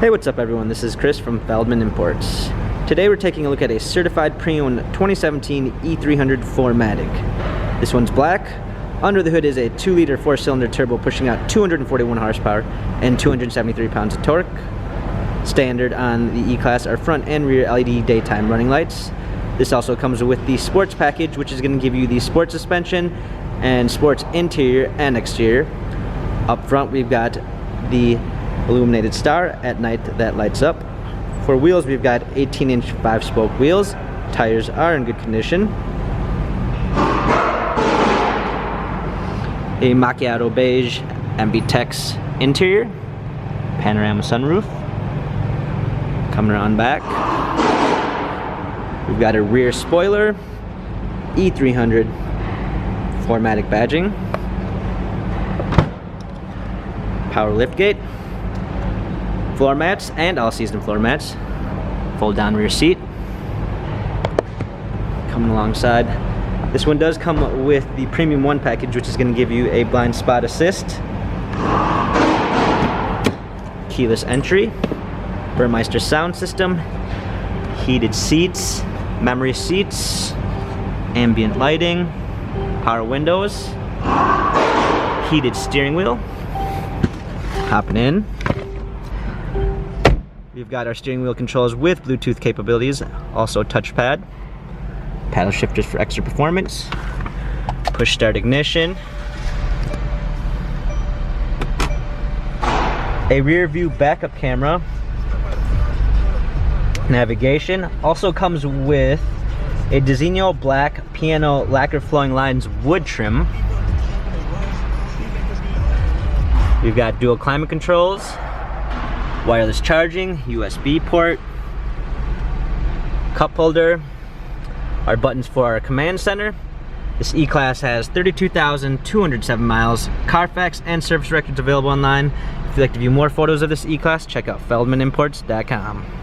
Hey, what's up everyone? This is Chris from Feldmann Imports. Today we're taking a look at a certified pre-owned 2017 E300 4MATIC. This one's black. Under the hood is a 2-liter 4-cylinder turbo pushing out 241 horsepower and 273 pounds of torque. Standard on the E-Class are front and rear LED daytime running lights. This also comes with the sports package, which is going to give you the sports suspension and sports interior and exterior. Up front we've got the illuminated star at night that lights up. For wheels we've got 18-inch 5-spoke wheels. Tires are in good condition. A macchiato beige MB-Tex interior. Panorama sunroof. Coming around back, we've got a rear spoiler, E300 4MATIC badging, power liftgate, floor mats and all-season floor mats, fold down rear seat. Coming alongside, this one does come with the Premium 1 package, which is going to give you a blind spot assist, keyless entry, Burmeister sound system, heated seats, memory seats, ambient lighting, power windows, heated steering wheel. Hopping in, we've got our steering wheel controls with Bluetooth capabilities, also touchpad, paddle shifters for extra performance, push start ignition, a rear view backup camera, navigation. Also comes with a Designo black piano lacquer flowing lines wood trim. We've got dual climate controls, wireless charging, USB port, cup holder, our buttons for our command center. This E-Class has 32,207 miles, Carfax and service records available online. If you'd like to view more photos of this E-Class, check out feldmanimports.com.